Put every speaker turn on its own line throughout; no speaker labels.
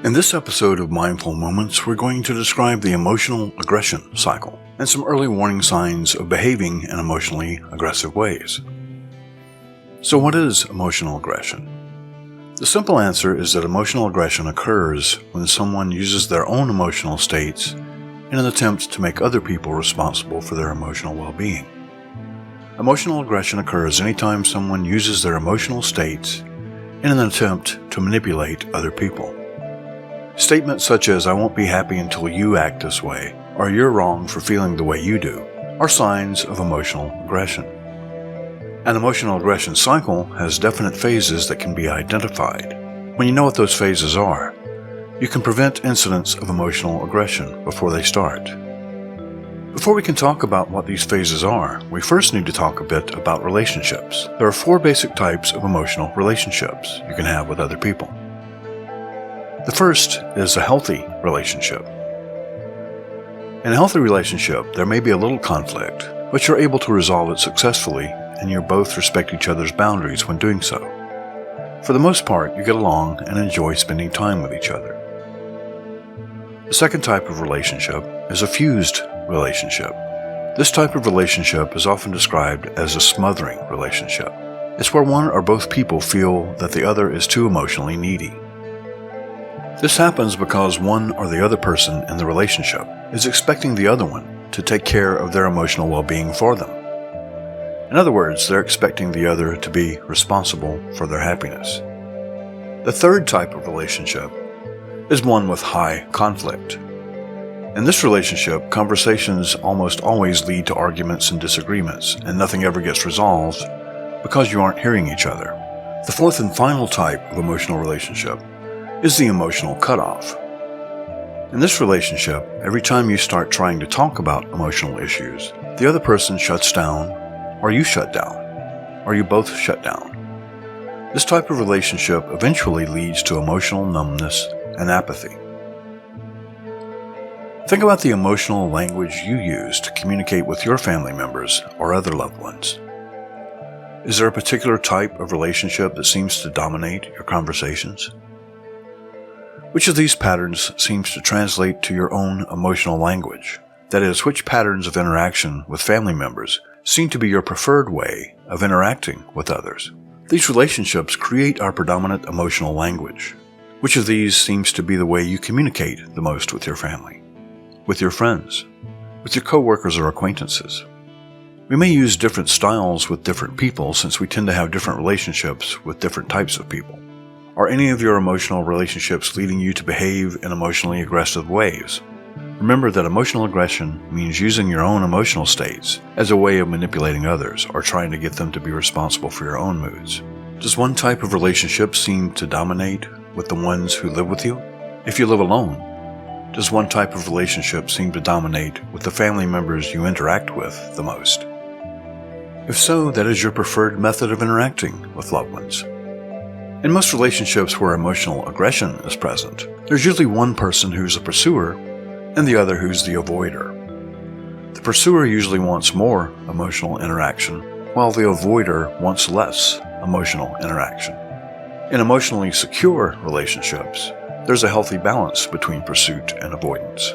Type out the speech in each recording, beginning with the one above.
In this episode of Mindful Moments, we're going to describe the emotional aggression cycle and some early warning signs of behaving in emotionally aggressive ways. So what is emotional aggression? The simple answer is that emotional aggression occurs when someone uses their own emotional states in an attempt to make other people responsible for their emotional well-being. Emotional aggression occurs anytime someone uses their emotional states in an attempt to manipulate other people. Statements such as, "I won't be happy until you act this way," or "you're wrong for feeling the way you do," are signs of emotional aggression. An emotional aggression cycle has definite phases that can be identified. When you know what those phases are, you can prevent incidents of emotional aggression before they start. Before we can talk about what these phases are, we first need to talk a bit about relationships. There are 4 basic types of emotional relationships you can have with other people. The first is a healthy relationship. In a healthy relationship, there may be a little conflict, but you're able to resolve it successfully, and you both respect each other's boundaries when doing so. For the most part, you get along and enjoy spending time with each other. The second type of relationship is a fused relationship. This type of relationship is often described as a smothering relationship. It's where one or both people feel that the other is too emotionally needy. This happens because one or the other person in the relationship is expecting the other one to take care of their emotional well-being for them. In other words, they're expecting the other to be responsible for their happiness. The third type of relationship is one with high conflict. In this relationship, conversations almost always lead to arguments and disagreements, and nothing ever gets resolved because you aren't hearing each other. The fourth and final type of emotional relationship is the emotional cutoff. In this relationship, every time you start trying to talk about emotional issues, the other person shuts down, or you shut down, or you both shut down. This type of relationship eventually leads to emotional numbness and apathy. Think about the emotional language you use to communicate with your family members or other loved ones. Is there a particular type of relationship that seems to dominate your conversations? Which of these patterns seems to translate to your own emotional language? That is, which patterns of interaction with family members seem to be your preferred way of interacting with others? These relationships create our predominant emotional language. Which of these seems to be the way you communicate the most with your family, with your friends, with your coworkers or acquaintances? We may use different styles with different people since we tend to have different relationships with different types of people. Are any of your emotional relationships leading you to behave in emotionally aggressive ways? Remember that emotional aggression means using your own emotional states as a way of manipulating others or trying to get them to be responsible for your own moods. Does one type of relationship seem to dominate with the ones who live with you? If you live alone, does one type of relationship seem to dominate with the family members you interact with the most? If so, that is your preferred method of interacting with loved ones. In most relationships where emotional aggression is present, there's usually one person who's a pursuer and the other who's the avoider. The pursuer usually wants more emotional interaction, while the avoider wants less emotional interaction. In emotionally secure relationships, there's a healthy balance between pursuit and avoidance.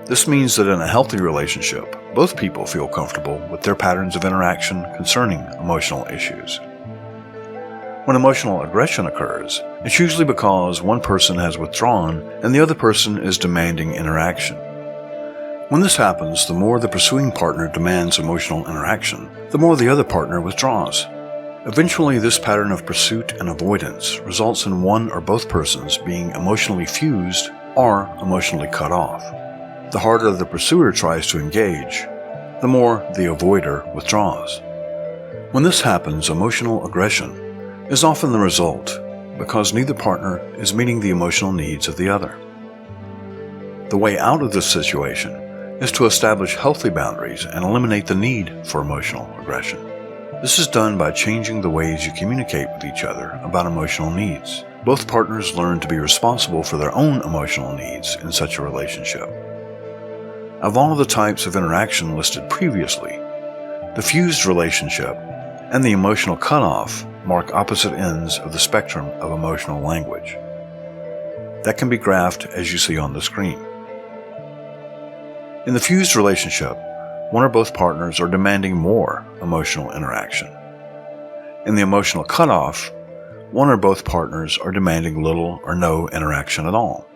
This means that in a healthy relationship, both people feel comfortable with their patterns of interaction concerning emotional issues. When emotional aggression occurs, it's usually because one person has withdrawn and the other person is demanding interaction. When this happens, the more the pursuing partner demands emotional interaction, the more the other partner withdraws. Eventually, this pattern of pursuit and avoidance results in one or both persons being emotionally fused or emotionally cut off. The harder the pursuer tries to engage, the more the avoider withdraws. When this happens, emotional aggression is often the result because neither partner is meeting the emotional needs of the other. The way out of this situation is to establish healthy boundaries and eliminate the need for emotional aggression. This is done by changing the ways you communicate with each other about emotional needs. Both partners learn to be responsible for their own emotional needs in such a relationship. Of all of the types of interaction listed previously, the fused relationship and the emotional cutoff mark opposite ends of the spectrum of emotional language. that can be graphed as you see on the screen. In the fused relationship, one or both partners are demanding more emotional interaction. In the emotional cutoff, one or both partners are demanding little or no interaction at all.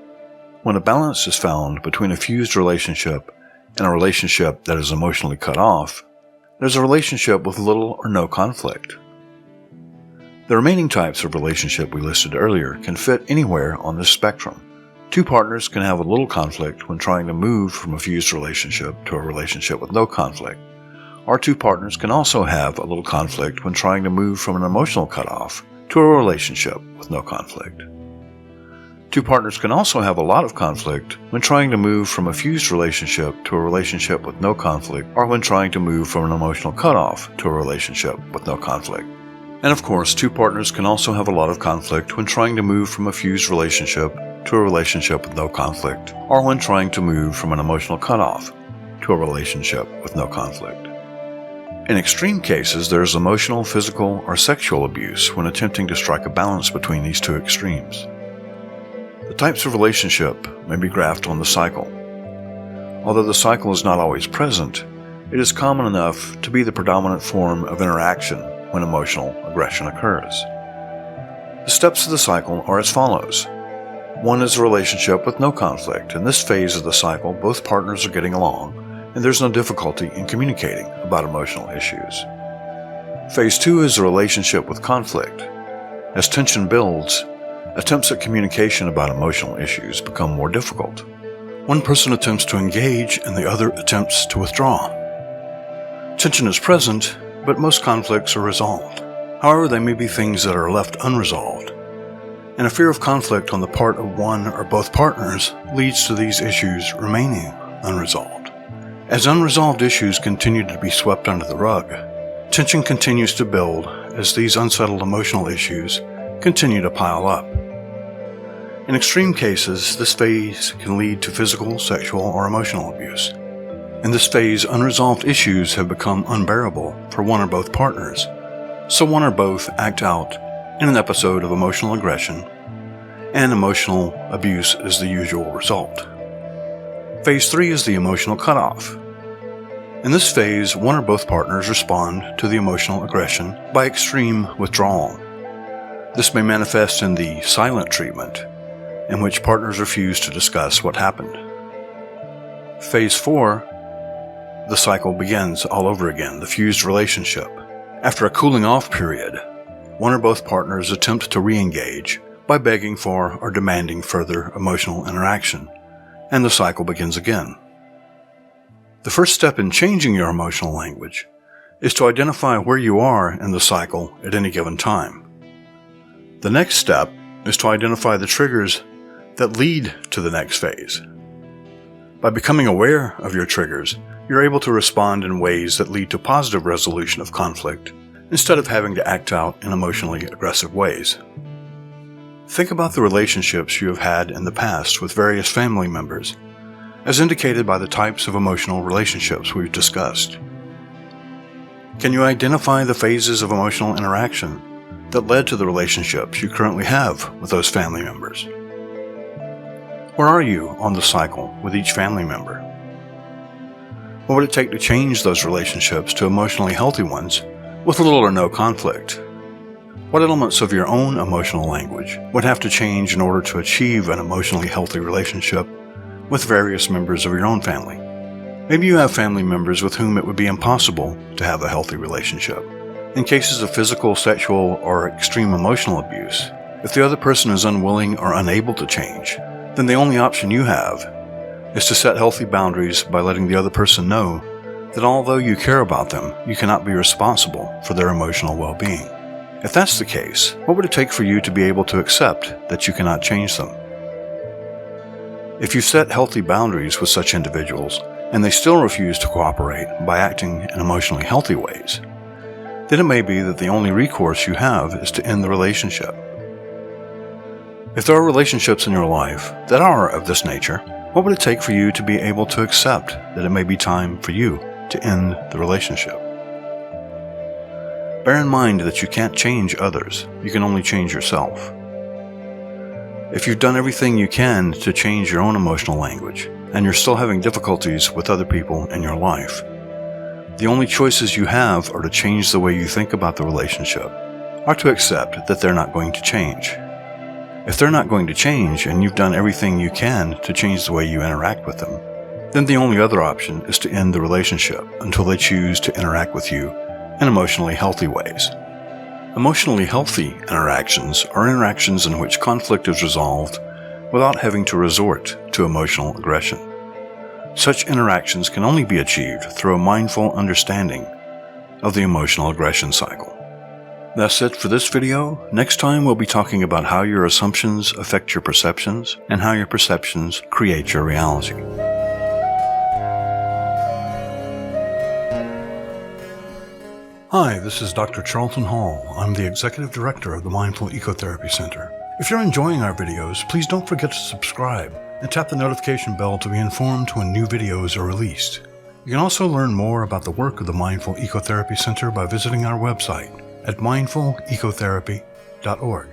When a balance is found between a fused relationship and a relationship that is emotionally cut off, there's a relationship with little or no conflict. The remaining types of relationship we listed earlier can fit anywhere on this spectrum. Two partners can have a little conflict when trying to move from a fused relationship to a relationship with no conflict. Or two partners can also have a little conflict when trying to move from an emotional cutoff to a relationship with no conflict. Two partners can also have a lot of conflict when trying to move from a fused relationship to a relationship with no conflict, or when trying to move from an emotional cutoff to a relationship with no conflict. And of course, two partners can also have a lot of conflict when trying to move from a fused relationship to a relationship with no conflict, or when trying to move from an emotional cutoff to a relationship with no conflict. In extreme cases, there is emotional, physical, or sexual abuse when attempting to strike a balance between these two extremes. The types of relationship may be graphed on the cycle. Although the cycle is not always present, it is common enough to be the predominant form of interaction when emotional aggression occurs. The steps of the cycle are as follows. 1 is a relationship with no conflict. In this phase of the cycle, both partners are getting along, and there's no difficulty in communicating about emotional issues. Phase 2 is a relationship with conflict. As tension builds, attempts at communication about emotional issues become more difficult. One person attempts to engage and the other attempts to withdraw. Tension is present, but most conflicts are resolved. However, they may be things that are left unresolved, and a fear of conflict on the part of one or both partners leads to these issues remaining unresolved. As unresolved issues continue to be swept under the rug, tension continues to build as these unsettled emotional issues continue to pile up. In extreme cases, this phase can lead to physical, sexual, or emotional abuse. In this phase, unresolved issues have become unbearable for one or both partners, so one or both act out in an episode of emotional aggression, and emotional abuse is the usual result. Phase 3 is the emotional cutoff. In this phase, one or both partners respond to the emotional aggression by extreme withdrawal. This may manifest in the silent treatment, in which partners refuse to discuss what happened. Phase 4, the cycle begins all over again, the fused relationship. After a cooling off period, one or both partners attempt to re-engage by begging for or demanding further emotional interaction, and the cycle begins again. The first step in changing your emotional language is to identify where you are in the cycle at any given time. The next step is to identify the triggers that lead to the next phase. By becoming aware of your triggers, you're able to respond in ways that lead to positive resolution of conflict instead of having to act out in emotionally aggressive ways. Think about the relationships you have had in the past with various family members, as indicated by the types of emotional relationships we've discussed. Can you identify the phases of emotional interaction that led to the relationships you currently have with those family members? Where are you on the cycle with each family member? What would it take to change those relationships to emotionally healthy ones with little or no conflict? What elements of your own emotional language would have to change in order to achieve an emotionally healthy relationship with various members of your own family? Maybe you have family members with whom it would be impossible to have a healthy relationship. In cases of physical, sexual, or extreme emotional abuse, if the other person is unwilling or unable to change, then the only option you have is to set healthy boundaries by letting the other person know that although you care about them, you cannot be responsible for their emotional well-being. If that's the case, what would it take for you to be able to accept that you cannot change them? If you set healthy boundaries with such individuals and they still refuse to cooperate by acting in emotionally healthy ways, then it may be that the only recourse you have is to end the relationship. If there are relationships in your life that are of this nature, what would it take for you to be able to accept that it may be time for you to end the relationship? Bear in mind that you can't change others, you can only change yourself. If you've done everything you can to change your own emotional language, and you're still having difficulties with other people in your life, the only choices you have are to change the way you think about the relationship, or to accept that they're not going to change. If they're not going to change and you've done everything you can to change the way you interact with them, then the only other option is to end the relationship until they choose to interact with you in emotionally healthy ways. Emotionally healthy interactions are interactions in which conflict is resolved without having to resort to emotional aggression. Such interactions can only be achieved through a mindful understanding of the emotional aggression cycle. That's it for this video. Next time we'll be talking about how your assumptions affect your perceptions and how your perceptions create your reality. Hi, this is Dr. Charlton Hall. I'm the Executive Director of the Mindful Ecotherapy Center. If you're enjoying our videos, please don't forget to subscribe and tap the notification bell to be informed when new videos are released. You can also learn more about the work of the Mindful Ecotherapy Center by visiting our website at mindfulecotherapy.org.